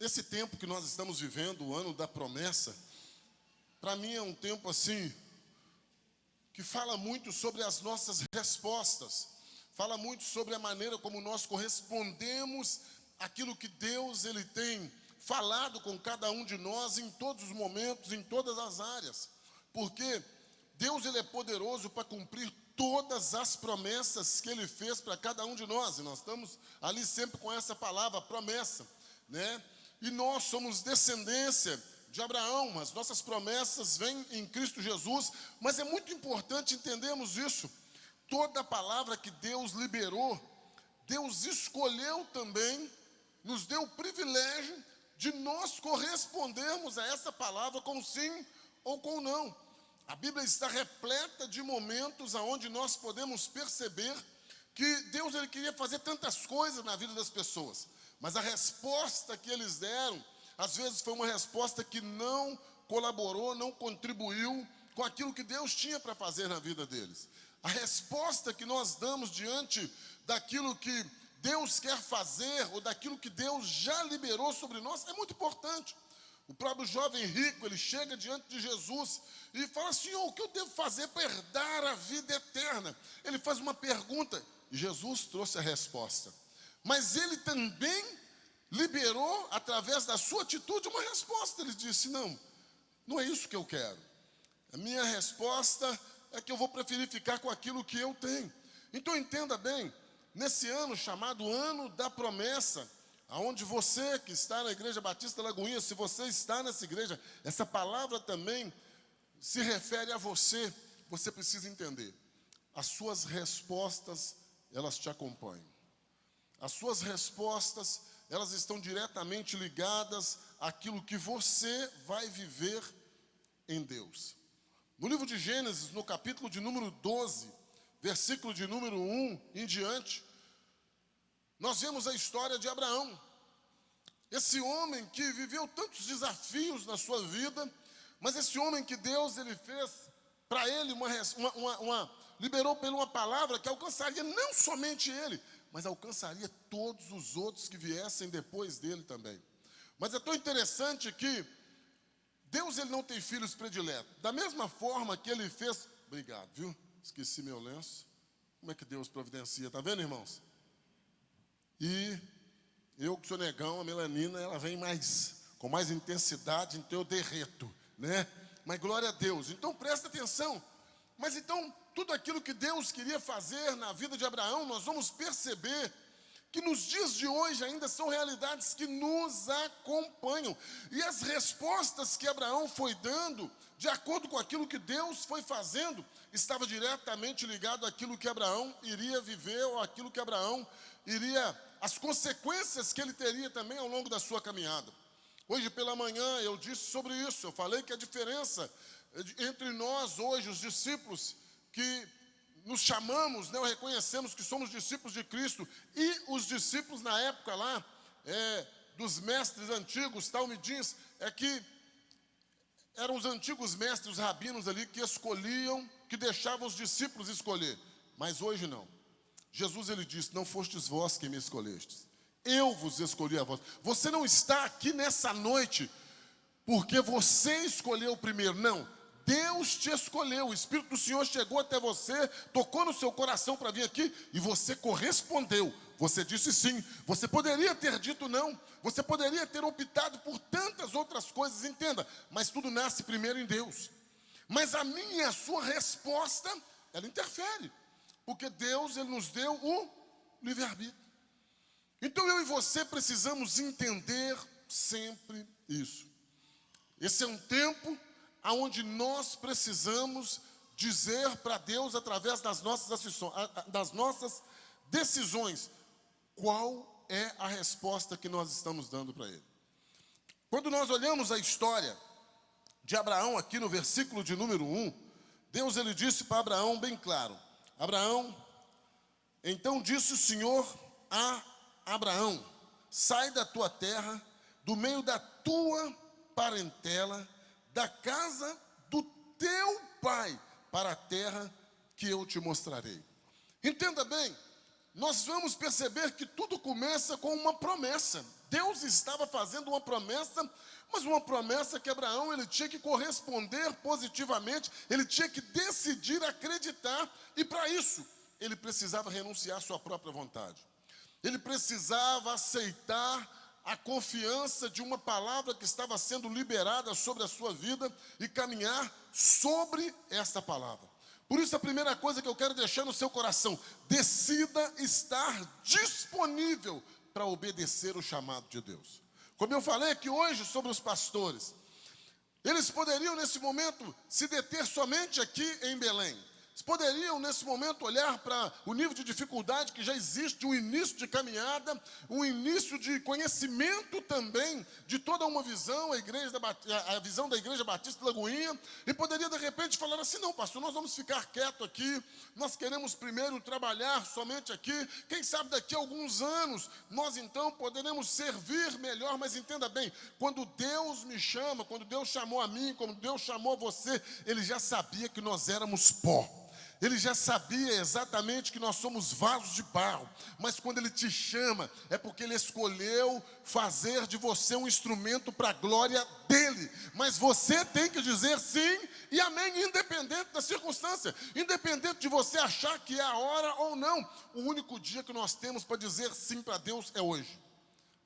Esse tempo que nós estamos vivendo, o ano da promessa, para mim é um tempo assim, que fala muito sobre as nossas respostas, fala muito sobre a maneira como nós correspondemos àquilo que Deus ele tem falado com cada um de nós em todos os momentos, em todas as áreas, porque Deus ele é poderoso para cumprir todas as promessas que Ele fez para cada um de nós, e nós estamos ali sempre com essa palavra, promessa, né? E nós somos descendência de Abraão, as nossas promessas vêm em Cristo Jesus, mas é muito importante entendermos isso. Toda a palavra que Deus liberou, Deus escolheu também, nos deu o privilégio de nós correspondermos a essa palavra com sim ou com não. A Bíblia está repleta de momentos onde nós podemos perceber que Deus ele queria fazer tantas coisas na vida das pessoas, mas a resposta que eles deram, às vezes foi uma resposta que não colaborou, não contribuiu com aquilo que Deus tinha para fazer na vida deles. A resposta que nós damos diante daquilo que Deus quer fazer, ou daquilo que Deus já liberou sobre nós, é muito importante. O próprio jovem rico, ele chega diante de Jesus e fala: Senhor, o que eu devo fazer para herdar a vida eterna? Ele faz uma pergunta e Jesus trouxe a resposta. Mas ele também liberou, através da sua atitude, uma resposta. Ele disse: não é isso que eu quero. A minha resposta é que eu vou preferir ficar com aquilo que eu tenho. Então entenda bem, nesse ano chamado Ano da Promessa, aonde você que está na Igreja Batista Lagoinha, se você está nessa igreja, essa palavra também se refere a você. Você precisa entender, as suas respostas, elas te acompanham. As suas respostas, elas estão diretamente ligadas àquilo que você vai viver em Deus. No livro de Gênesis, no capítulo de número 12, versículo de número 1 em diante, nós vemos a história de Abraão. Esse homem que viveu tantos desafios na sua vida, mas esse homem que Deus ele fez para ele liberou por uma palavra que alcançaria não somente ele, mas alcançaria todos os outros que viessem depois dele também. Mas é tão interessante que Deus ele não tem filhos prediletos. Da mesma forma que ele fez... Obrigado, viu? Esqueci meu lenço. Como é que Deus providencia, tá vendo, irmãos? E eu que sou negão, a melanina, ela vem com mais intensidade, então eu derreto, né? Mas glória a Deus. Então presta atenção. Mas então, tudo aquilo que Deus queria fazer na vida de Abraão, nós vamos perceber que nos dias de hoje ainda são realidades que nos acompanham. E as respostas que Abraão foi dando, de acordo com aquilo que Deus foi fazendo, estava diretamente ligado àquilo que Abraão iria viver, ou àquilo que Abraão as consequências que ele teria também ao longo da sua caminhada. Hoje pela manhã eu disse sobre isso, eu falei que a diferença entre nós hoje, os discípulos, que nos chamamos, né, reconhecemos que somos discípulos de Cristo, e os discípulos na época lá, dos mestres antigos, talmidins, é que eram os antigos mestres, os rabinos ali, que escolhiam, que deixavam os discípulos escolher, mas hoje não. Jesus ele disse: não fostes vós quem me escolhestes, eu vos escolhi a vós. Você não está aqui nessa noite porque você escolheu primeiro, não. Deus te escolheu, o Espírito do Senhor chegou até você, tocou no seu coração para vir aqui, e você correspondeu. Você disse sim. Você poderia ter dito não, você poderia ter optado por tantas outras coisas, entenda, mas tudo nasce primeiro em Deus. Mas a minha e a sua resposta, ela interfere, porque Deus ele nos deu o livre-arbítrio. Então eu e você precisamos entender sempre isso. Esse é um tempo onde nós precisamos dizer para Deus, através das nossas decisões, qual é a resposta que nós estamos dando para Ele. Quando nós olhamos a história de Abraão aqui no versículo de número 1, Deus ele disse para Abraão bem claro: Abraão, então disse o Senhor a Abraão: sai da tua terra, do meio da tua parentela, da casa do teu pai, para a terra que eu te mostrarei. Entenda bem, nós vamos perceber que tudo começa com uma promessa. Deus estava fazendo uma promessa, mas uma promessa que Abraão ele tinha que corresponder positivamente, ele tinha que decidir acreditar, e para isso ele precisava renunciar à sua própria vontade. Ele precisava aceitar a confiança de uma palavra que estava sendo liberada sobre a sua vida e caminhar sobre essa palavra. Por isso a primeira coisa que eu quero deixar no seu coração: decida estar disponível para obedecer o chamado de Deus. Como eu falei aqui hoje sobre os pastores, eles poderiam nesse momento se deter somente aqui em Belém. Eles poderiam nesse momento olhar para o nível de dificuldade que já existe, um início de caminhada, um início de conhecimento também de toda uma visão, a visão da Igreja Batista de Lagoinha, e poderia de repente falar assim: não, pastor, nós vamos ficar quieto aqui, nós queremos primeiro trabalhar somente aqui, quem sabe daqui a alguns anos nós então poderemos servir melhor. Mas entenda bem, quando Deus me chama, quando Deus chamou a mim, quando Deus chamou você, Ele já sabia que nós éramos pó. Ele já sabia exatamente que nós somos vasos de barro, mas quando Ele te chama, é porque Ele escolheu fazer de você um instrumento para a glória dEle. Mas você tem que dizer sim e amém, independente da circunstância, independente de você achar que é a hora ou não. O único dia que nós temos para dizer sim para Deus é hoje,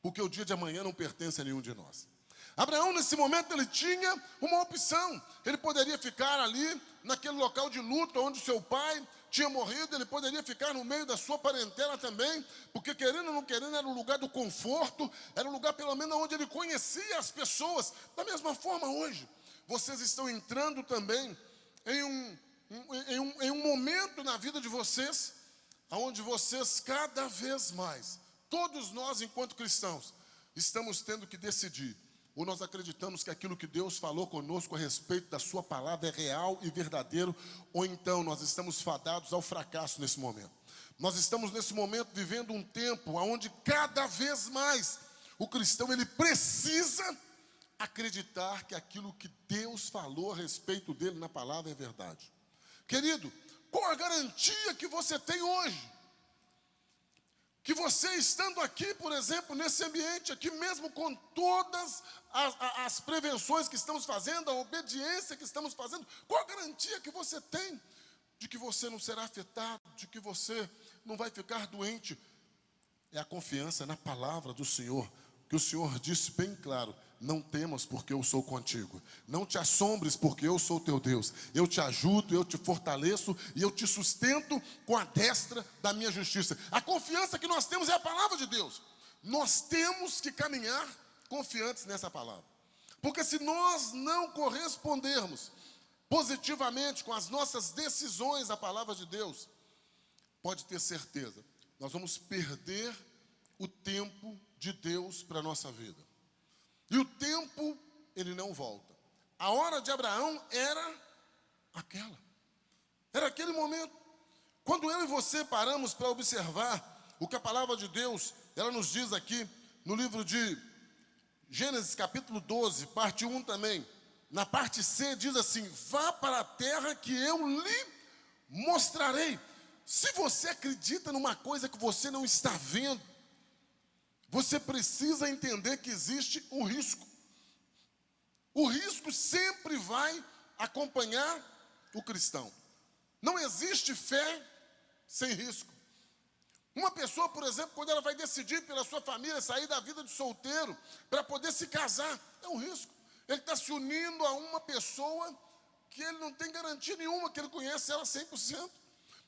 porque o dia de amanhã não pertence a nenhum de nós. Abraão, nesse momento, ele tinha uma opção. Ele poderia ficar ali, naquele local de luto, onde seu pai tinha morrido. Ele poderia ficar no meio da sua parentela também, porque querendo ou não querendo, era um lugar do conforto, era um lugar pelo menos onde ele conhecia as pessoas. Da mesma forma hoje, vocês estão entrando também em um momento na vida de vocês, onde vocês cada vez mais, todos nós enquanto cristãos, estamos tendo que decidir: ou nós acreditamos que aquilo que Deus falou conosco a respeito da sua palavra é real e verdadeiro, ou então nós estamos fadados ao fracasso nesse momento. Nós estamos nesse momento vivendo um tempo onde cada vez mais o cristão ele precisa acreditar que aquilo que Deus falou a respeito dele na palavra é verdade. Querido, qual a garantia que você tem hoje? Que você estando aqui, por exemplo, nesse ambiente aqui, mesmo com todas as prevenções que estamos fazendo, a obediência que estamos fazendo, qual a garantia que você tem de que você não será afetado, de que você não vai ficar doente? É a confiança na palavra do Senhor, que o Senhor disse bem claro: não temas, porque eu sou contigo. Não te assombres, porque eu sou teu Deus. Eu te ajudo, eu te fortaleço e eu te sustento com a destra da minha justiça. A confiança que nós temos é a palavra de Deus. Nós temos que caminhar confiantes nessa palavra. Porque se nós não correspondermos positivamente com as nossas decisões à palavra de Deus, pode ter certeza, nós vamos perder o tempo de Deus para a nossa vida. E o tempo, ele não volta. A hora de Abraão era aquela. Era aquele momento. Quando eu e você paramos para observar o que a palavra de Deus, ela nos diz aqui, no livro de Gênesis capítulo 12, parte 1 também. Na parte C diz assim: vá para a terra que eu lhe mostrarei. Se você acredita numa coisa que você não está vendo, você precisa entender que existe um risco. O risco sempre vai acompanhar o cristão. Não existe fé sem risco. Uma pessoa, por exemplo, quando ela vai decidir pela sua família sair da vida de solteiro para poder se casar, é um risco. Ele está se unindo a uma pessoa que ele não tem garantia nenhuma que ele conhece ela 100%.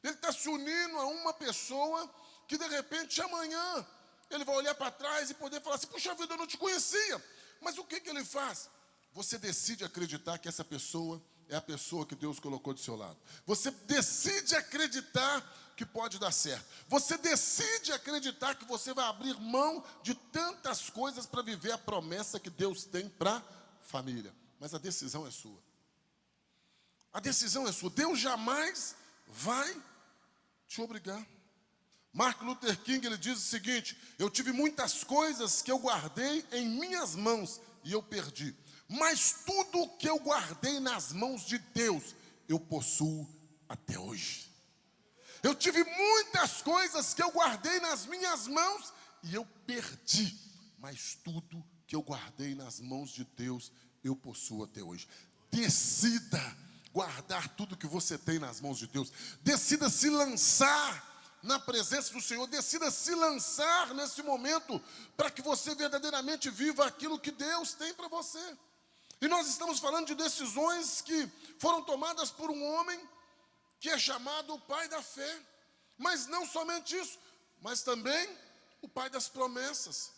Ele está se unindo a uma pessoa que de repente amanhã ele vai olhar para trás e poder falar assim: puxa vida, eu não te conhecia. Mas o que ele faz? Você decide acreditar que essa pessoa é a pessoa que Deus colocou do seu lado. Você decide acreditar que pode dar certo. Você decide acreditar que você vai abrir mão de tantas coisas para viver a promessa que Deus tem para a família. Mas a decisão é sua. A decisão é sua. Deus jamais vai te obrigar. Martin Luther King, ele diz o seguinte: eu tive muitas coisas que eu guardei em minhas mãos e eu perdi, mas tudo o que eu guardei nas mãos de Deus, eu possuo até hoje. Eu tive muitas coisas que eu guardei nas minhas mãos e eu perdi. Mas tudo que eu guardei nas mãos de Deus, eu possuo até hoje. Decida guardar tudo que você tem nas mãos de Deus. Decida se lançar na presença do Senhor. Decida se lançar nesse momento para que você verdadeiramente viva aquilo que Deus tem para você. E nós estamos falando de decisões que foram tomadas por um homem que é chamado o pai da fé. Mas não somente isso, mas também o pai das promessas.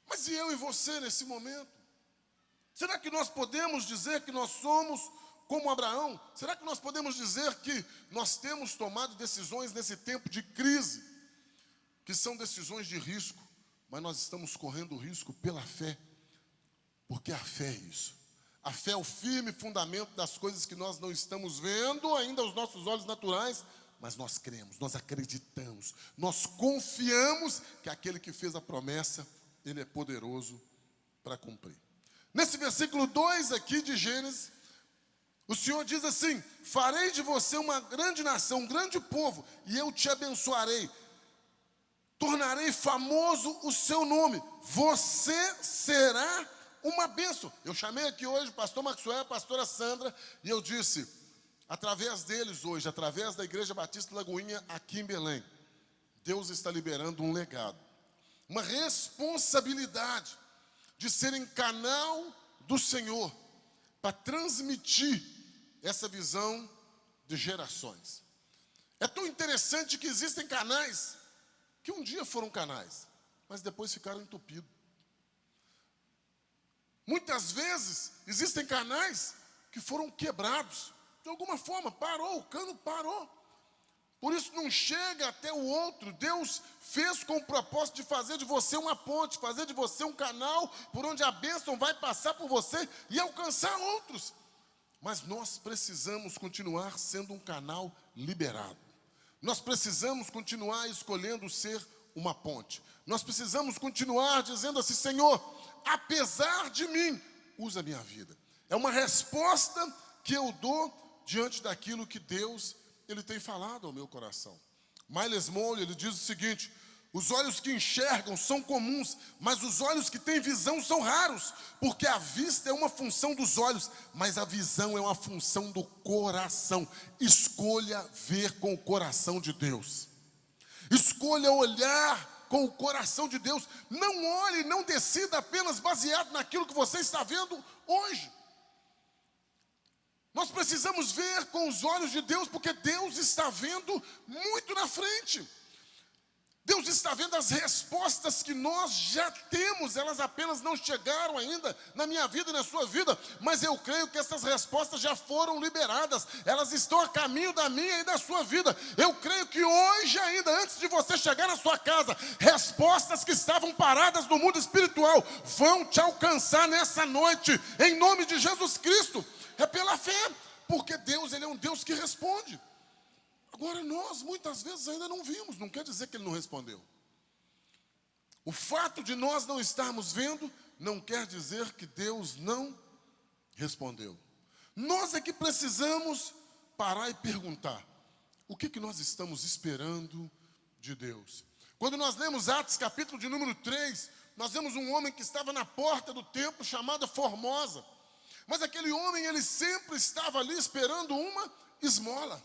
Mas e eu e você nesse momento? Será que nós podemos dizer que nós somos como Abraão? Será que nós podemos dizer que nós temos tomado decisões nesse tempo de crise, que são decisões de risco, mas nós estamos correndo risco pela fé? Porque a fé é isso. A fé é o firme fundamento das coisas que nós não estamos vendo ainda aos nossos olhos naturais, mas nós cremos, nós acreditamos, nós confiamos que aquele que fez a promessa, ele é poderoso para cumprir. Nesse versículo 2 aqui de Gênesis, o Senhor diz assim: farei de você uma grande nação, um grande povo, e eu te abençoarei. Tornarei famoso o seu nome. Você será uma bênção. Eu chamei aqui hoje o pastor Maxwell, a pastora Sandra, e eu disse, através deles hoje, através da Igreja Batista Lagoinha aqui em Belém, Deus está liberando um legado, uma responsabilidade de serem canal do Senhor para transmitir essa visão de gerações. É tão interessante que existem canais que um dia foram canais, mas depois ficaram entupidos. Muitas vezes existem canais que foram quebrados, de alguma forma, parou, o cano parou. Por isso não chega até o outro. Deus fez com o propósito de fazer de você uma ponte, fazer de você um canal por onde a bênção vai passar por você e alcançar outros. Mas nós precisamos continuar sendo um canal liberado. Nós precisamos continuar escolhendo ser uma ponte. Nós precisamos continuar dizendo assim: Senhor, apesar de mim, usa a minha vida. É uma resposta que eu dou diante daquilo que Deus ele tem falado ao meu coração. Miles Monroe, ele diz o seguinte: os olhos que enxergam são comuns, mas os olhos que têm visão são raros, porque a vista é uma função dos olhos, mas a visão é uma função do coração. Escolha ver com o coração de Deus. Escolha olhar com o coração de Deus. Não olhe, não decida apenas baseado naquilo que você está vendo hoje. Nós precisamos ver com os olhos de Deus, porque Deus está vendo muito na frente. Deus está vendo as respostas que nós já temos, elas apenas não chegaram ainda na minha vida e na sua vida, mas eu creio que essas respostas já foram liberadas, elas estão a caminho da minha e da sua vida. Eu creio que hoje ainda, antes de você chegar na sua casa, respostas que estavam paradas no mundo espiritual vão te alcançar nessa noite, em nome de Jesus Cristo. É pela fé, porque Deus, ele é um Deus que responde. Agora nós muitas vezes ainda não vimos, não quer dizer que ele não respondeu. O fato de nós não estarmos vendo, não quer dizer que Deus não respondeu. Nós é que precisamos parar e perguntar: o que nós estamos esperando de Deus? Quando nós lemos Atos capítulo de número 3, nós vemos um homem que estava na porta do templo chamado Formosa. Mas aquele homem, ele sempre estava ali esperando uma esmola.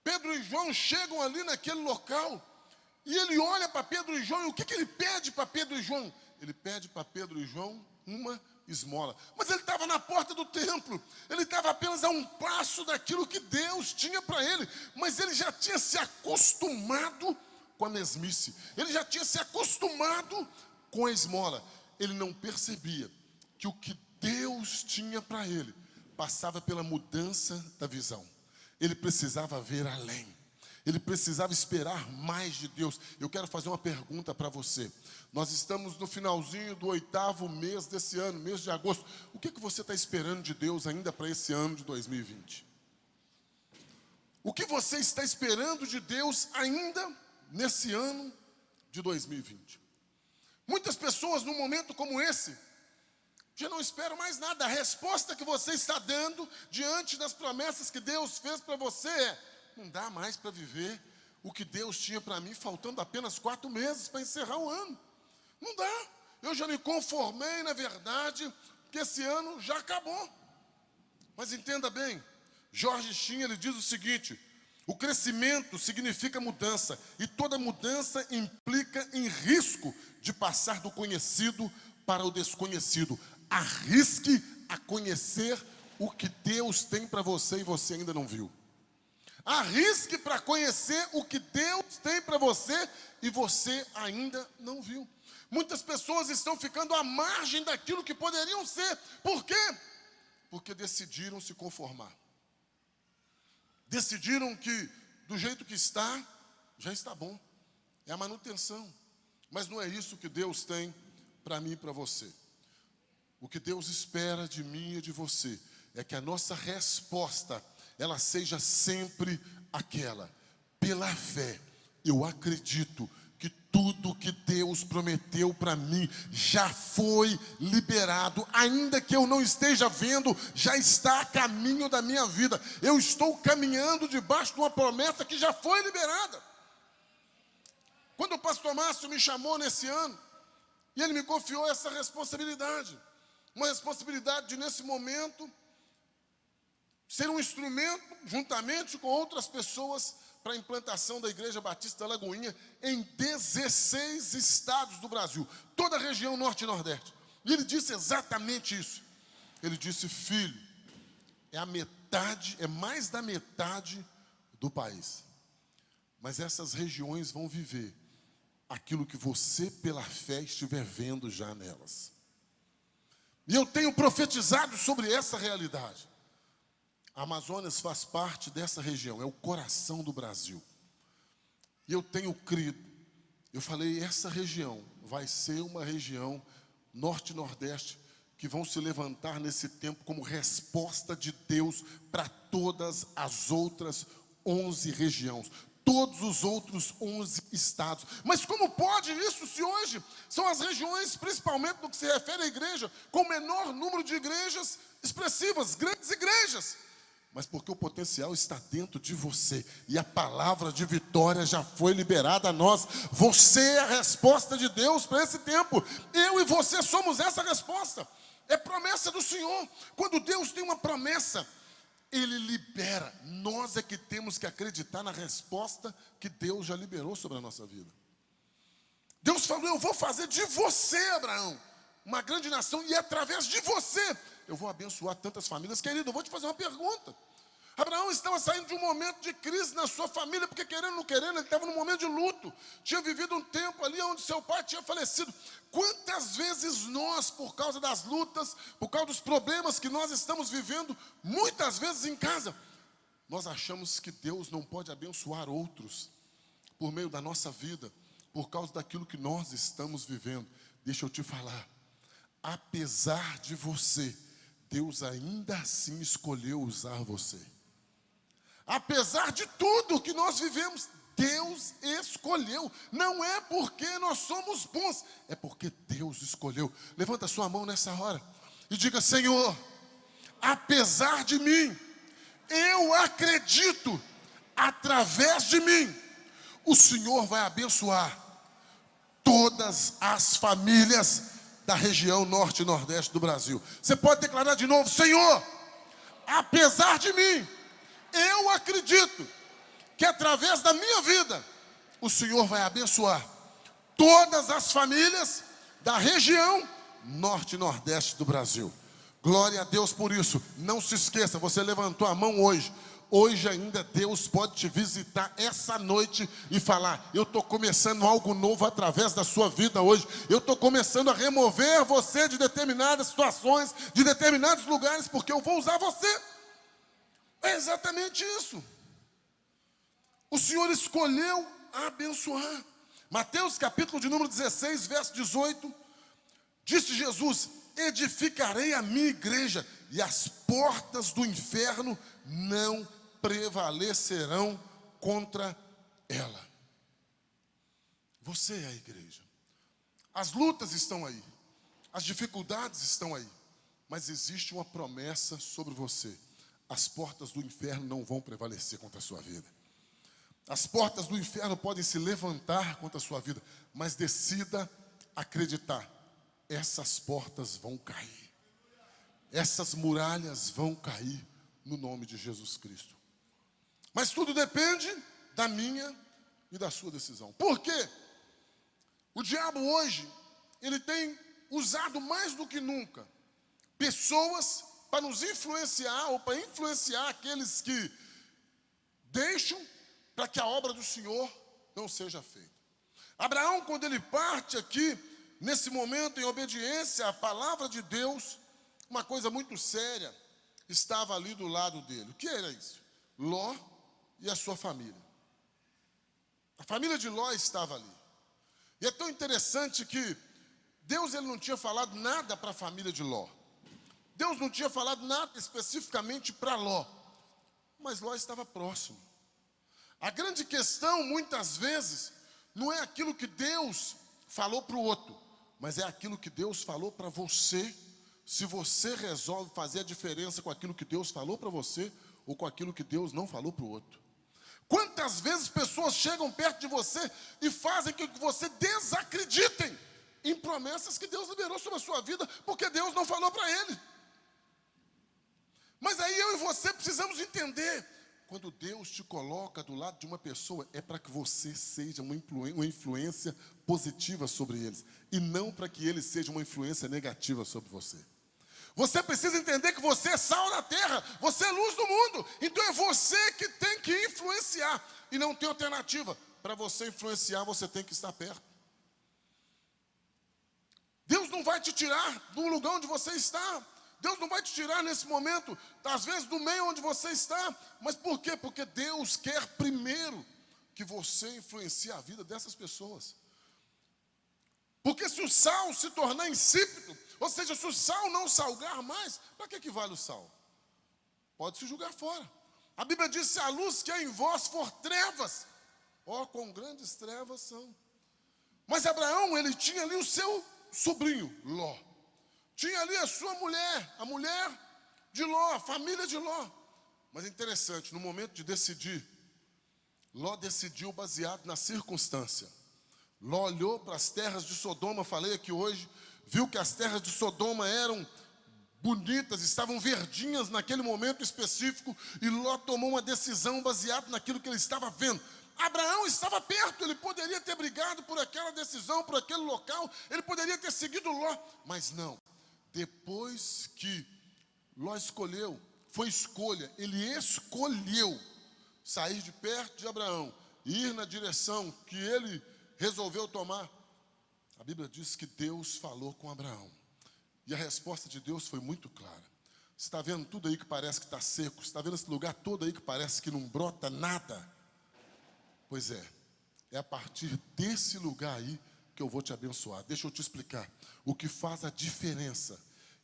Pedro e João chegam ali naquele local, e ele olha para Pedro e João, e o que ele pede para Pedro e João? Ele pede para Pedro e João uma esmola. Mas ele estava na porta do templo, ele estava apenas a um passo daquilo que Deus tinha para ele, mas ele já tinha se acostumado com a mesmice, ele já tinha se acostumado com a esmola. Ele não percebia que o que Deus tinha para ele passava pela mudança da visão. Ele precisava ver além. Ele precisava esperar mais de Deus. Eu quero fazer uma pergunta para você. Nós estamos no finalzinho do 8º mês desse ano, mês de agosto. O que você está esperando de Deus ainda para esse ano de 2020? O que você está esperando de Deus ainda nesse ano de 2020? Muitas pessoas num momento como esse já não esperam mais nada. A resposta que você está dando diante das promessas que Deus fez para você é: Não dá mais para viver o que Deus tinha para mim, faltando apenas 4 meses para encerrar o ano. Não dá. Eu já me conformei, na verdade, que esse ano já acabou. Mas entenda bem, Jorge Chin, ele diz o seguinte: o crescimento significa mudança, e toda mudança implica em risco de passar do conhecido para o desconhecido. Arrisque a conhecer o que Deus tem para você e você ainda não viu. Arrisque para conhecer o que Deus tem para você e você ainda não viu. Muitas pessoas estão ficando à margem daquilo que poderiam ser. Por quê? Porque decidiram se conformar. Decidiram que do jeito que está, já está bom. É a manutenção. Mas não é isso que Deus tem para mim e para você. O que Deus espera de mim e de você é que a nossa resposta, ela seja sempre aquela: pela fé, eu acredito que tudo que Deus prometeu para mim já foi liberado, ainda que eu não esteja vendo, já está a caminho da minha vida. Eu estou caminhando debaixo de uma promessa que já foi liberada. Quando o pastor Márcio me chamou nesse ano, e ele me confiou essa responsabilidade, uma responsabilidade de, nesse momento, ser um instrumento, juntamente com outras pessoas, para a implantação da Igreja Batista da Lagoinha em 16 estados do Brasil, toda a região norte e nordeste. E ele disse exatamente isso. Ele disse: filho, é mais da metade do país, mas essas regiões vão viver aquilo que você, pela fé, estiver vendo já nelas. E eu tenho profetizado sobre essa realidade. A Amazonas faz parte dessa região, é o coração do Brasil. E eu tenho crido, eu falei, essa região vai ser uma região norte e nordeste que vão se levantar nesse tempo como resposta de Deus para todas as outras 11 regiões. Todos os outros 11 estados. Mas como pode isso se hoje são as regiões, principalmente no que se refere à igreja, com o menor número de igrejas expressivas, grandes igrejas? Mas porque o potencial está dentro de você, e a palavra de vitória já foi liberada a nós. Você é a resposta de Deus para esse tempo. Eu e você somos essa resposta. É promessa do Senhor. Quando Deus tem uma promessa, Ele libera. Nós é que temos que acreditar na resposta que Deus já liberou sobre a nossa vida. Deus falou: eu vou fazer de você, Abraão, uma grande nação, e através de você eu vou abençoar tantas famílias. Querido, eu vou te fazer uma pergunta. Abraão estava saindo de um momento de crise na sua família, porque querendo ou não querendo, ele estava num momento de luto. Tinha vivido um tempo ali onde seu pai tinha falecido. Quantas vezes nós, por causa das lutas, por causa dos problemas que nós estamos vivendo, muitas vezes em casa, nós achamos que Deus não pode abençoar outros por meio da nossa vida, por causa daquilo que nós estamos vivendo. Deixa eu te falar, apesar de você, Deus ainda assim escolheu usar você. Apesar de tudo que nós vivemos, Deus escolheu. Não é porque nós somos bons, é porque Deus escolheu. Levanta a sua mão nessa hora e diga: Senhor, apesar de mim, eu acredito, através de mim, o Senhor vai abençoar todas as famílias da região norte e nordeste do Brasil. Você pode declarar de novo: Senhor, apesar de mim, eu acredito que através da minha vida, o Senhor vai abençoar todas as famílias da região norte e nordeste do Brasil. Glória a Deus por isso. Não se esqueça, você levantou a mão hoje. Hoje ainda Deus pode te visitar essa noite e falar: eu estou começando algo novo através da sua vida hoje. Eu estou começando a remover você de determinadas situações, de determinados lugares, porque eu vou usar você. É exatamente isso. O Senhor escolheu abençoar. Mateus capítulo de número 16, verso 18. Disse Jesus: edificarei a minha igreja, e as portas do inferno não prevalecerão contra ela. Você é a igreja. As lutas estão aí, as dificuldades estão aí, mas existe uma promessa sobre você: as portas do inferno não vão prevalecer contra a sua vida. As portas do inferno podem se levantar contra a sua vida, mas decida acreditar. Essas portas vão cair. Essas muralhas vão cair no nome de Jesus Cristo. Mas tudo depende da minha e da sua decisão. Por quê? O diabo hoje, ele tem usado mais do que nunca pessoas para nos influenciar ou para influenciar aqueles que deixam para que a obra do Senhor não seja feita. Abraão, quando ele parte aqui, nesse momento, em obediência à palavra de Deus, uma coisa muito séria estava ali do lado dele. O que era isso? Ló e a sua família. A família de Ló estava ali. E é tão interessante que Deus ele não tinha falado nada para a família de Ló. Deus não tinha falado nada especificamente para Ló. Mas Ló estava próximo. A grande questão, muitas vezes, não é aquilo que Deus falou para o outro, mas é aquilo que Deus falou para você, se você resolve fazer a diferença com aquilo que Deus falou para você, ou com aquilo que Deus não falou para o outro. Quantas vezes pessoas chegam perto de você e fazem com que você desacreditem em promessas que Deus liberou sobre a sua vida, porque Deus não falou para ele. Mas aí eu e você precisamos entender, quando Deus te coloca do lado de uma pessoa, é para que você seja uma influência positiva sobre eles, e não para que eles sejam uma influência negativa sobre você. Você precisa entender que você é sal da terra, você é luz do mundo, então é você que tem que influenciar, e não tem alternativa. Para você influenciar, você tem que estar perto. Deus não vai te tirar do lugar onde você está. Deus não vai te tirar nesse momento, às vezes do meio onde você está. Mas por quê? Porque Deus quer primeiro que você influencie a vida dessas pessoas. Porque se o sal se tornar insípido, ou seja, se o sal não salgar mais, para que vale o sal? Pode se jogar fora. A Bíblia diz: se a luz que é em vós for trevas, ó, quão grandes trevas são. Mas Abraão, ele tinha ali o seu sobrinho, Ló. Tinha ali a sua mulher, a mulher de Ló, a família de Ló. Mas é interessante, no momento de decidir, Ló decidiu baseado na circunstância. Ló olhou para as terras de Sodoma, falei aqui hoje, viu que as terras de Sodoma eram bonitas, estavam verdinhas naquele momento específico, e Ló tomou uma decisão baseada naquilo que ele estava vendo. Abraão estava perto, ele poderia ter brigado por aquela decisão, por aquele local, ele poderia ter seguido Ló, mas não. Depois que Ló escolheu, foi escolha, ele escolheu sair de perto de Abraão e ir na direção que ele resolveu tomar. A Bíblia diz que Deus falou com Abraão, e a resposta de Deus foi muito clara. Você está vendo tudo aí que parece que está seco? Você está vendo esse lugar todo aí que parece que não brota nada? Pois é a partir desse lugar aí que eu vou te abençoar. Deixa eu te explicar. O que faz a diferença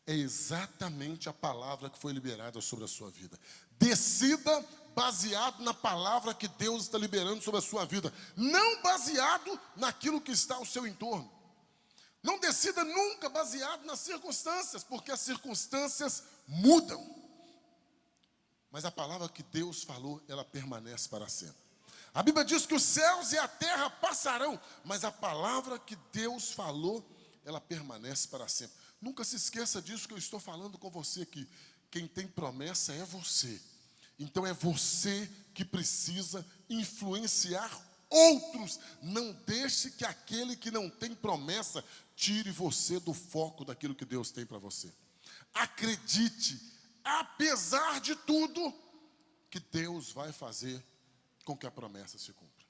é exatamente a palavra que foi liberada sobre a sua vida. Decida baseado na palavra que Deus está liberando sobre a sua vida, não baseado naquilo que está ao seu entorno. Não decida nunca baseado nas circunstâncias, porque as circunstâncias mudam. Mas a palavra que Deus falou, ela permanece para sempre. A Bíblia diz que os céus e a terra passarão, mas a palavra que Deus falou, ela permanece para sempre. Nunca se esqueça disso que eu estou falando com você aqui. Quem tem promessa é você. Então é você que precisa influenciar outros. Não deixe que aquele que não tem promessa tire você do foco daquilo que Deus tem para você. Acredite, apesar de tudo, que Deus vai fazer com que a promessa se cumpra.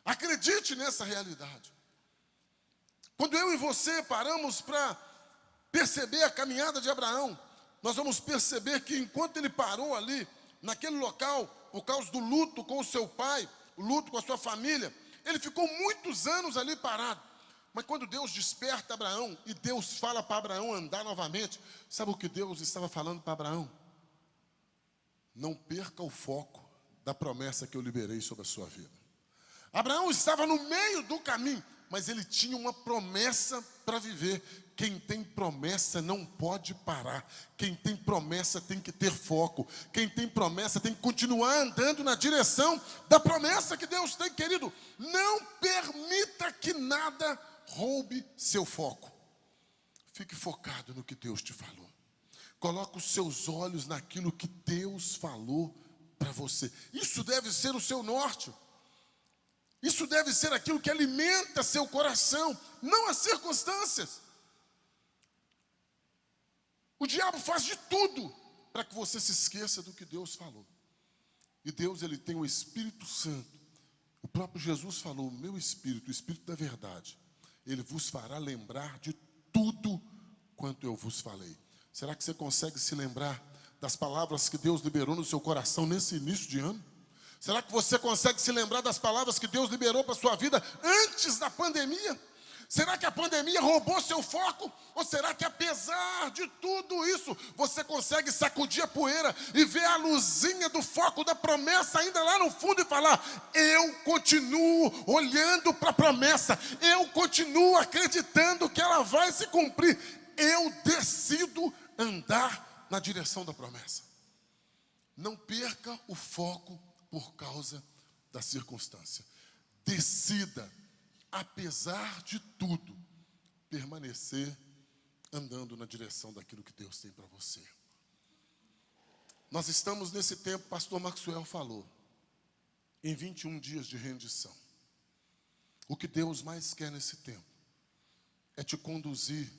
Acredite nessa realidade. Quando eu e você paramos para perceber a caminhada de Abraão, nós vamos perceber que enquanto ele parou ali, naquele local, por causa do luto com o seu pai, o luto com a sua família, ele ficou muitos anos ali parado. Mas quando Deus desperta Abraão, e Deus fala para Abraão andar novamente, sabe o que Deus estava falando para Abraão? Não perca o foco da promessa que eu liberei sobre a sua vida. Abraão estava no meio do caminho, mas ele tinha uma promessa para viver. Quem tem promessa não pode parar. Quem tem promessa tem que ter foco. Quem tem promessa tem que continuar andando na direção da promessa que Deus tem, querido. Não permita que nada roube seu foco. Fique focado no que Deus te falou. Coloque os seus olhos naquilo que Deus falou para você. Isso deve ser o seu norte. Isso deve ser aquilo que alimenta seu coração, não as circunstâncias. O diabo faz de tudo para que você se esqueça do que Deus falou. E Deus, ele tem o Espírito Santo. O próprio Jesus falou: o meu Espírito, o Espírito da verdade, ele vos fará lembrar de tudo quanto eu vos falei. Será que você consegue se lembrar das palavras que Deus liberou no seu coração nesse início de ano? Será que você consegue se lembrar das palavras que Deus liberou para a sua vida antes da pandemia? Será que a pandemia roubou seu foco? Ou será que apesar de tudo isso, você consegue sacudir a poeira e ver a luzinha do foco da promessa ainda lá no fundo e falar: eu continuo olhando para a promessa, eu continuo acreditando que ela vai se cumprir, eu decido andar na direção da promessa. Não perca o foco por causa da circunstância. Decida, apesar de tudo, permanecer andando na direção daquilo que Deus tem para você. Nós estamos nesse tempo, pastor Maxwell falou, em 21 dias de rendição. O que Deus mais quer nesse tempo é te conduzir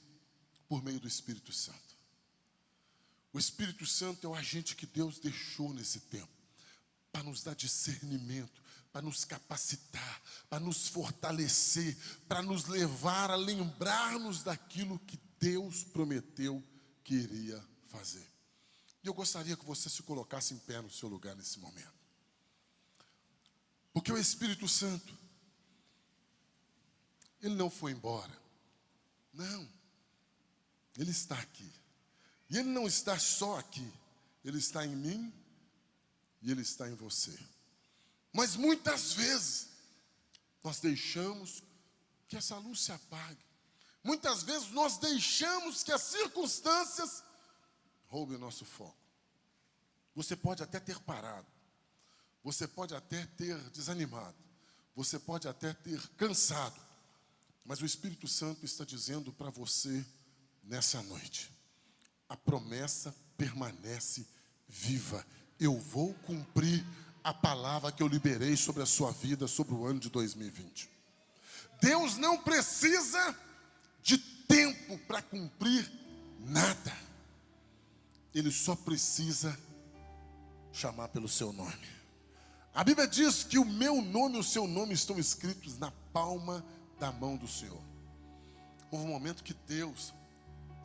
por meio do Espírito Santo. O Espírito Santo é o agente que Deus deixou nesse tempo para nos dar discernimento, para nos capacitar, para nos fortalecer, para nos levar a lembrar-nos daquilo que Deus prometeu que iria fazer. E eu gostaria que você se colocasse em pé no seu lugar nesse momento. Porque o Espírito Santo, ele não foi embora. Não. Ele está aqui. E ele não está só aqui. Ele está em mim e ele está em você. Mas muitas vezes nós deixamos que essa luz se apague. Muitas vezes nós deixamos que as circunstâncias roubem o nosso foco. Você pode até ter parado. Você pode até ter desanimado. Você pode até ter cansado. Mas o Espírito Santo está dizendo para você nessa noite: a promessa permanece viva. Eu vou cumprir a palavra que eu liberei sobre a sua vida, sobre o ano de 2020. Deus não precisa de tempo para cumprir nada. Ele só precisa chamar pelo seu nome. A Bíblia diz que o meu nome e o seu nome estão escritos na palma da mão do Senhor. Houve um momento que Deus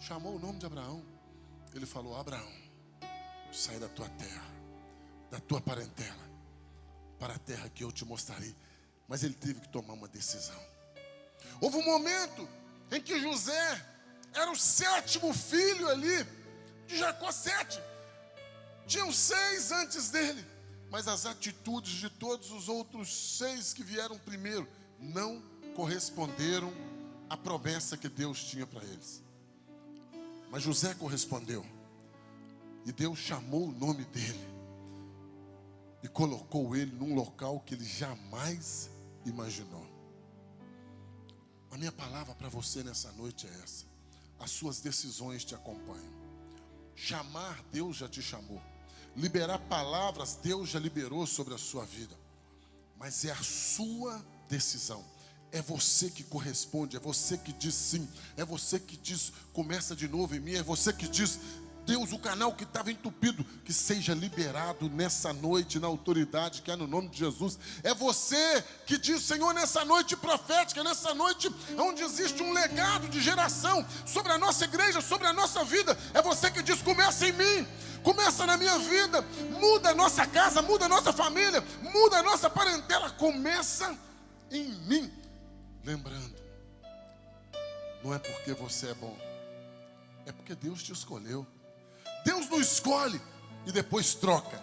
chamou o nome de Abraão. Ele falou: Abraão, sai da tua terra, da tua parentela, para a terra que eu te mostrarei. Mas ele teve que tomar uma decisão. Houve um momento em que José era o 7º filho ali de Jacó. 7. Tinham 6 antes dele, mas as atitudes de todos os outros 6 que vieram primeiro não corresponderam à promessa que Deus tinha para eles. Mas José correspondeu. E Deus chamou o nome dele e colocou ele num local que ele jamais imaginou. A minha palavra para você nessa noite é essa: as suas decisões te acompanham. Chamar, Deus já te chamou. Liberar palavras, Deus já liberou sobre a sua vida. Mas é a sua decisão. É você que corresponde, é você que diz sim, é você que diz começa de novo em mim, é você que diz: Deus, o canal que estava entupido, que seja liberado nessa noite, na autoridade que é no nome de Jesus. É você que diz: Senhor, nessa noite profética, nessa noite onde existe um legado de geração sobre a nossa igreja, sobre a nossa vida, é você que diz: começa em mim, começa na minha vida, muda a nossa casa, muda a nossa família, muda a nossa parentela, começa em mim. Lembrando, não é porque você é bom, é porque Deus te escolheu. Deus não escolhe e depois troca.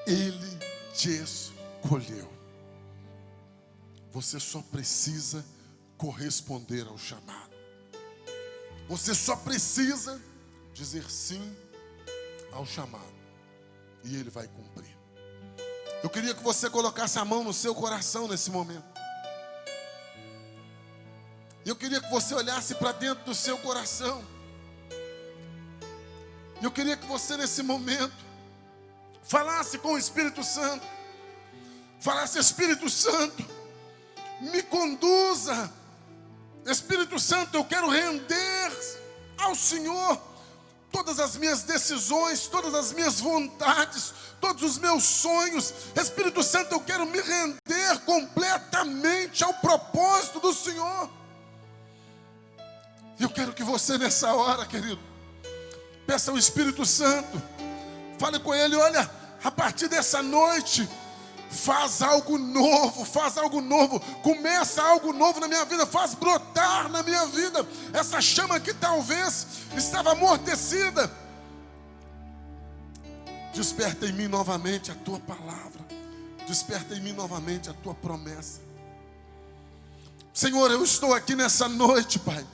Ele te escolheu. Você só precisa corresponder ao chamado. Você só precisa dizer sim ao chamado, e Ele vai cumprir. Eu queria que você colocasse a mão no seu coração nesse momento. Eu queria que você olhasse para dentro do seu coração. Eu queria que você nesse momento falasse com o Espírito Santo. Falasse: Espírito Santo, me conduza. Espírito Santo, eu quero render ao Senhor todas as minhas decisões, todas as minhas vontades, todos os meus sonhos. Espírito Santo, eu quero me render completamente ao propósito do Senhor. Eu quero que você nessa hora, querido, peça ao Espírito Santo, fale com Ele: olha, a partir dessa noite, faz algo novo, começa algo novo na minha vida, faz brotar na minha vida essa chama que talvez estava amortecida. Desperta em mim novamente a tua palavra, desperta em mim novamente a tua promessa. Senhor, eu estou aqui nessa noite, Pai,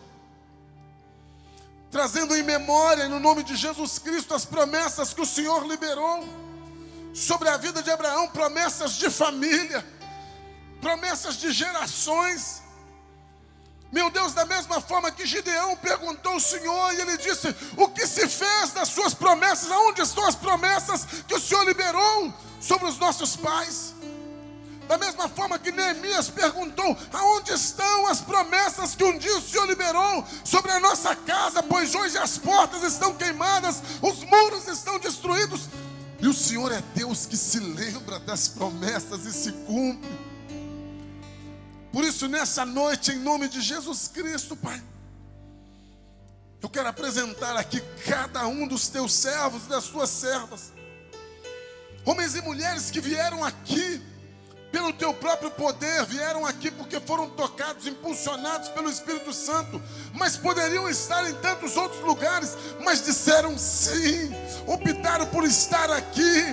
trazendo em memória, no nome de Jesus Cristo, as promessas que o Senhor liberou sobre a vida de Abraão, promessas de família, promessas de gerações. Meu Deus, da mesma forma que Gideão perguntou ao Senhor, e ele disse: o que se fez das suas promessas? Aonde estão as promessas que o Senhor liberou sobre os nossos pais? Da mesma forma que Neemias perguntou: aonde estão as promessas que um dia o Senhor liberou sobre a nossa casa? Pois hoje as portas estão queimadas, os muros estão destruídos. E o Senhor é Deus que se lembra das promessas e se cumpre. Por isso, nessa noite, em nome de Jesus Cristo, Pai, eu quero apresentar aqui cada um dos teus servos e das tuas servas, homens e mulheres que vieram aqui pelo teu próprio poder, vieram aqui porque foram tocados, impulsionados pelo Espírito Santo, mas poderiam estar em tantos outros lugares, mas disseram sim, optaram por estar aqui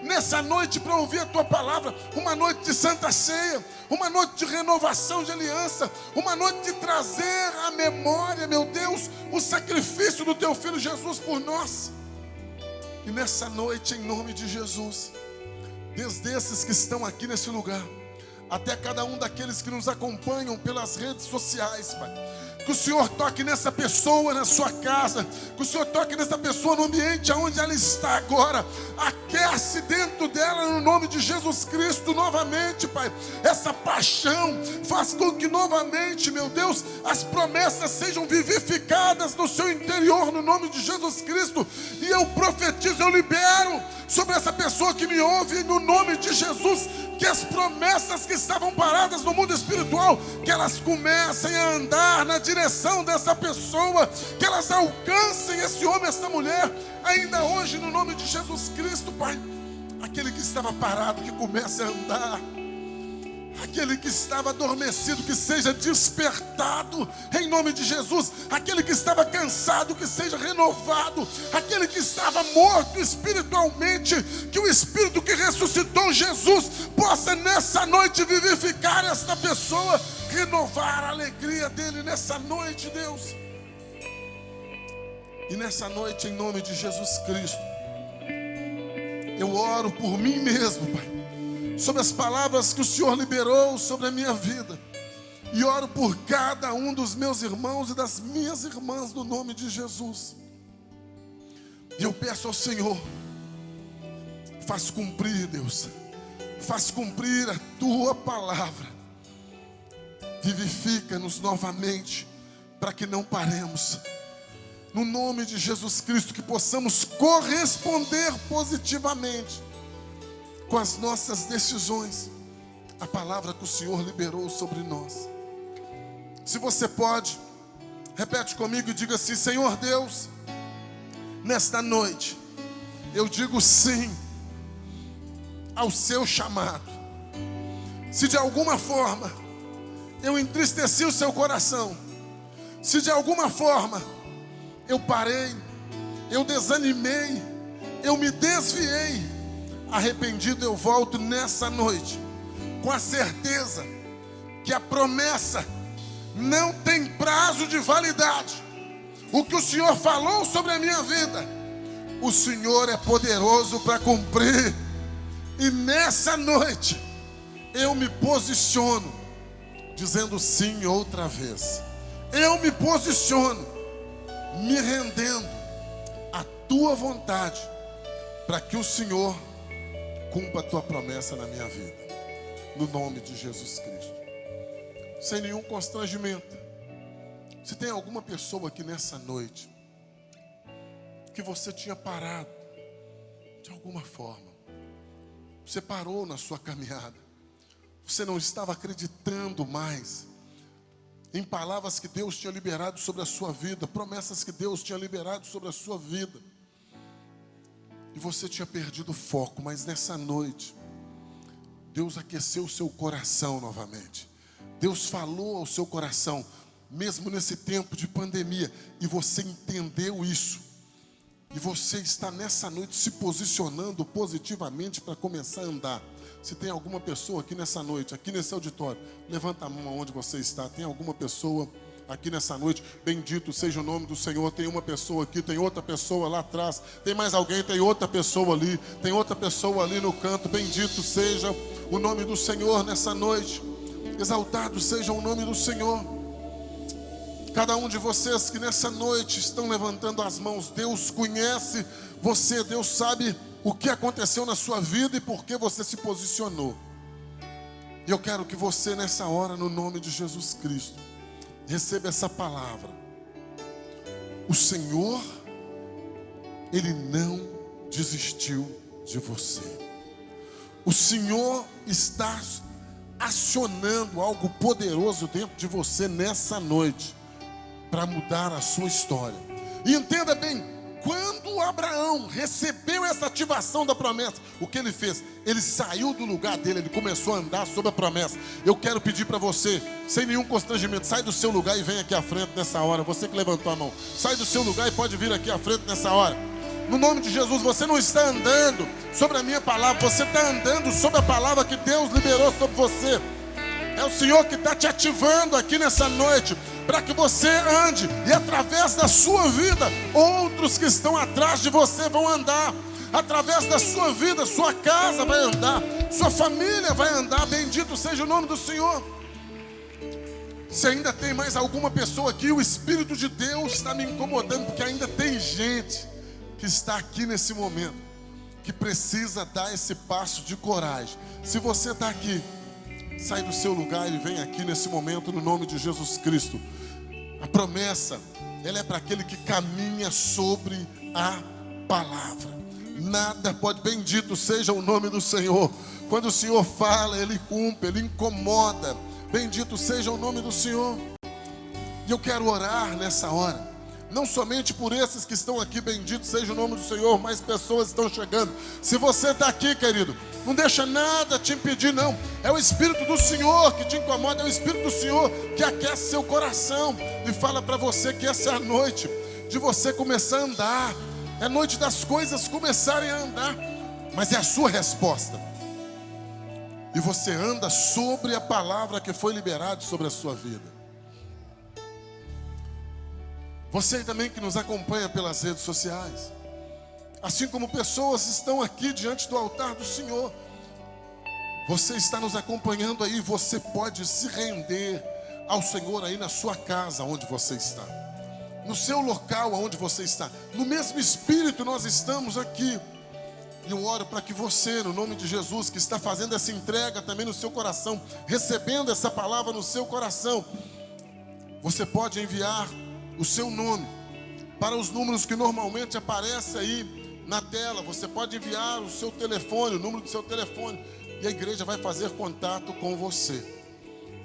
nessa noite para ouvir a tua palavra. Uma noite de santa ceia, uma noite de renovação de aliança, uma noite de trazer à memória, meu Deus, o sacrifício do teu Filho Jesus por nós. E nessa noite, em nome de Jesus, desde esses que estão aqui nesse lugar, até cada um daqueles que nos acompanham pelas redes sociais, Pai, que o Senhor toque nessa pessoa na sua casa, que o Senhor toque nessa pessoa no ambiente onde ela está agora, aquece dentro dela no nome de Jesus Cristo novamente, Pai, essa paixão, faz com que novamente, meu Deus, as promessas sejam vivificadas no seu interior no nome de Jesus Cristo. E eu profetizo, eu libero sobre essa pessoa que me ouve no nome de Jesus, que as promessas que estavam paradas no mundo espiritual, que elas comecem a andar na direção dessa pessoa, que elas alcancem esse homem, essa mulher, ainda hoje no nome de Jesus Cristo, Pai. Aquele que estava parado, que comece a andar. Aquele que estava adormecido, que seja despertado em nome de Jesus. Aquele que estava cansado, que seja renovado. Aquele que estava morto espiritualmente, que o Espírito que ressuscitou Jesus possa nessa noite vivificar esta pessoa, renovar a alegria dele nessa noite, Deus. E nessa noite, em nome de Jesus Cristo, eu oro por mim mesmo, Pai, sobre as palavras que o Senhor liberou sobre a minha vida, e oro por cada um dos meus irmãos e das minhas irmãs no nome de Jesus. E eu peço ao Senhor, faz cumprir, Deus, faz cumprir a tua palavra, vivifica-nos novamente, para que não paremos, no nome de Jesus Cristo, que possamos corresponder positivamente com as nossas decisões, a palavra que o Senhor liberou sobre nós. Se você pode, repete comigo e diga assim: Senhor Deus, nesta noite, eu digo sim ao seu chamado. Se de alguma forma eu entristeci o seu coração, se de alguma forma eu parei, eu desanimei, eu me desviei, arrependido eu volto nessa noite, com a certeza que a promessa não tem prazo de validade. O que o Senhor falou sobre a minha vida, o Senhor é poderoso para cumprir. E nessa noite, eu me posiciono, dizendo sim outra vez. Eu me posiciono, me rendendo à tua vontade, para que o Senhor cumpra a tua promessa na minha vida. No nome de Jesus Cristo. Sem nenhum constrangimento. Se tem alguma pessoa aqui nessa noite que você tinha parado de alguma forma, você parou na sua caminhada, você não estava acreditando mais em palavras que Deus tinha liberado sobre a sua vida, promessas que Deus tinha liberado sobre a sua vida, e você tinha perdido o foco, mas nessa noite Deus aqueceu o seu coração novamente. Deus falou ao seu coração, mesmo nesse tempo de pandemia, e você entendeu isso. E você está nessa noite se posicionando positivamente para começar a andar. Se tem alguma pessoa aqui nessa noite, aqui nesse auditório, levanta a mão onde você está. Tem alguma pessoa aqui nessa noite? Bendito seja o nome do Senhor. Tem uma pessoa aqui, tem outra pessoa lá atrás. Tem mais alguém, tem outra pessoa ali. Tem outra pessoa ali no canto. Bendito seja o nome do Senhor nessa noite. Exaltado seja o nome do Senhor. Cada um de vocês que nessa noite estão levantando as mãos, Deus conhece você, Deus sabe o que aconteceu na sua vida e por que você se posicionou. E eu quero que você nessa hora, no nome de Jesus Cristo, receba essa palavra. O Senhor, Ele não desistiu de você. O Senhor está acionando algo poderoso dentro de você nessa noite, para mudar a sua história. E entenda bem, quando Abraão recebeu essa ativação da promessa, o que ele fez? Ele saiu do lugar dele, ele começou a andar sobre a promessa. Eu quero pedir para você, sem nenhum constrangimento, sai do seu lugar e vem aqui à frente nessa hora. Você que levantou a mão, sai do seu lugar e pode vir aqui à frente nessa hora. No nome de Jesus, você não está andando sobre a minha palavra, você está andando sobre a palavra que Deus liberou sobre você. É o Senhor que está te ativando aqui nessa noite, para que você ande, e através da sua vida, outros que estão atrás de você vão andar. Através da sua vida, sua casa vai andar, sua família vai andar. Bendito seja o nome do Senhor. Se ainda tem mais alguma pessoa aqui, o Espírito de Deus está me incomodando, porque ainda tem gente que está aqui nesse momento, que precisa dar esse passo de coragem. Se você está aqui, sai do seu lugar e vem aqui nesse momento, no nome de Jesus Cristo. A promessa, ela é para aquele que caminha sobre a palavra. Nada pode, bendito seja o nome do Senhor. Quando o Senhor fala, Ele cumpre, Ele incomoda. Bendito seja o nome do Senhor. E eu quero orar nessa hora, não somente por esses que estão aqui, bendito seja o nome do Senhor, mas pessoas estão chegando. Se você está aqui, querido, não deixa nada te impedir, não. É o Espírito do Senhor que te incomoda, é o Espírito do Senhor que aquece seu coração e fala para você que essa é a noite de você começar a andar. É a noite das coisas começarem a andar, mas é a sua resposta. E você anda sobre a palavra que foi liberada sobre a sua vida. Você também que nos acompanha pelas redes sociais, assim como pessoas estão aqui diante do altar do Senhor, você está nos acompanhando aí, você pode se render ao Senhor aí na sua casa onde você está, no seu local onde você está, no mesmo Espírito nós estamos aqui. E eu oro para que você, no nome de Jesus, que está fazendo essa entrega também no seu coração, recebendo essa palavra no seu coração, você pode enviar o seu nome para os números que normalmente aparecem aí na tela. Você pode enviar o seu telefone, o número do seu telefone, e a igreja vai fazer contato com você.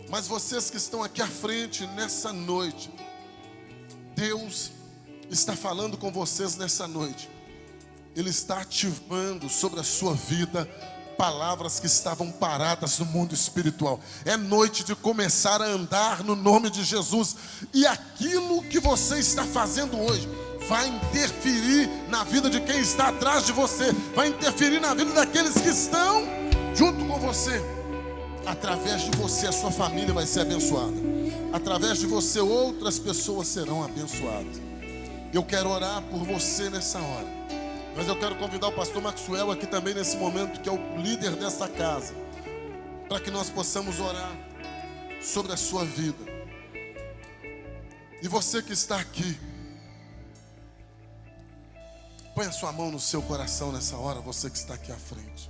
Mas vocês que estão aqui à frente nessa noite, Deus está falando com vocês nessa noite. Ele está ativando sobre a sua vida palavras que estavam paradas no mundo espiritual. É noite de começar a andar no nome de Jesus. E aquilo que você está fazendo hoje vai interferir na vida de quem está atrás de você, vai interferir na vida daqueles que estão junto com você. Através de você, a sua família vai ser abençoada. através de você outras pessoas serão abençoadas. Eu quero orar por você nessa hora, mas eu quero convidar o pastor Maxwell aqui também nesse momento, que é o líder dessa casa, para que nós possamos orar sobre a sua vida. E você que está aqui, põe a sua mão no seu coração nessa hora, você que está aqui à frente.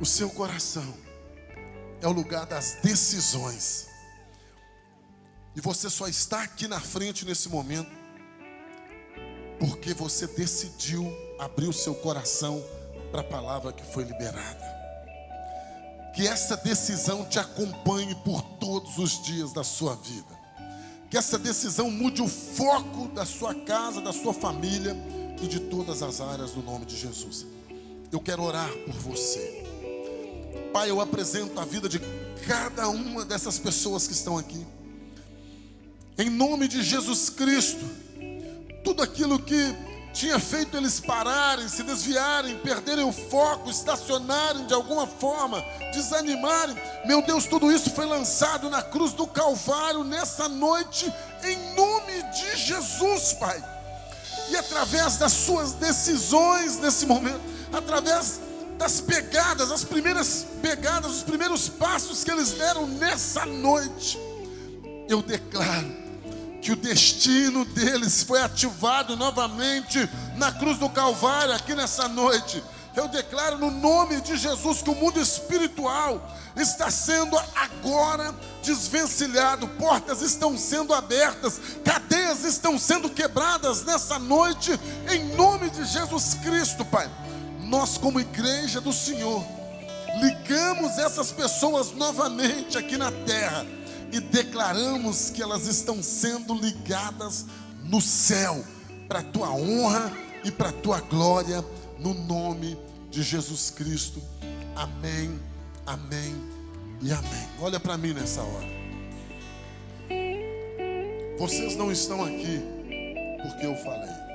O seu coração é o lugar das decisões. E você só está aqui na frente nesse momento porque você decidiu abrir o seu coração para a palavra que foi liberada. Que essa decisão te acompanhe por todos os dias da sua vida. Que essa decisão mude o foco da sua casa, da sua família e de todas as áreas do nome de Jesus. Eu quero orar por você. Pai, eu apresento a vida de cada uma dessas pessoas que estão aqui. Em nome de Jesus Cristo, tudo aquilo que tinha feito eles pararem, se desviarem, perderem o foco, estacionarem de alguma forma, desanimarem, meu Deus, tudo isso foi lançado na cruz do Calvário nessa noite, em nome de Jesus, Pai. E através das suas decisões nesse momento, através das pegadas, as primeiras pegadas, os primeiros passos que eles deram nessa noite, eu declaro que o destino deles foi ativado novamente na cruz do Calvário aqui nessa noite. Eu declaro no nome de Jesus que o mundo espiritual está sendo agora desvencilhado, portas estão sendo abertas, cadeias estão sendo quebradas nessa noite, em nome de Jesus Cristo, Pai. Nós, como igreja do Senhor, ligamos essas pessoas novamente aqui na terra e declaramos que elas estão sendo ligadas no céu, para a tua honra e para a tua glória, no nome de Jesus Cristo. Amém, amém e amém. Olha para mim nessa hora. Vocês não estão aqui porque eu falei.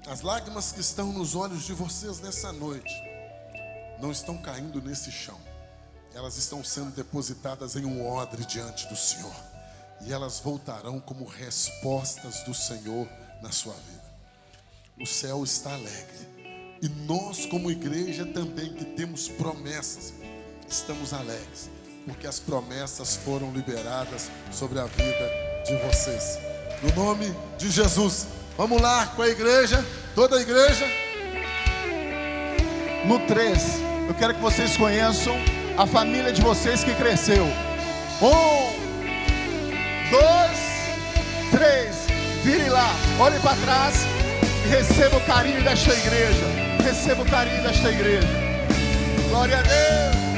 As lágrimas que estão nos olhos de vocês nessa noite não estão caindo nesse chão. Elas estão sendo depositadas em um odre diante do Senhor. E elas voltarão como respostas do Senhor na sua vida. O céu está alegre. E nós, como igreja também, que temos promessas, estamos alegres. Porque as promessas foram liberadas sobre a vida de vocês. No nome de Jesus. Vamos lá com a igreja, toda a igreja. No 3, eu quero que vocês conheçam a família de vocês que cresceu. 1, 2, 3. Virem lá, olhem para trás e receba o carinho desta igreja. Receba o carinho desta igreja. Glória a Deus.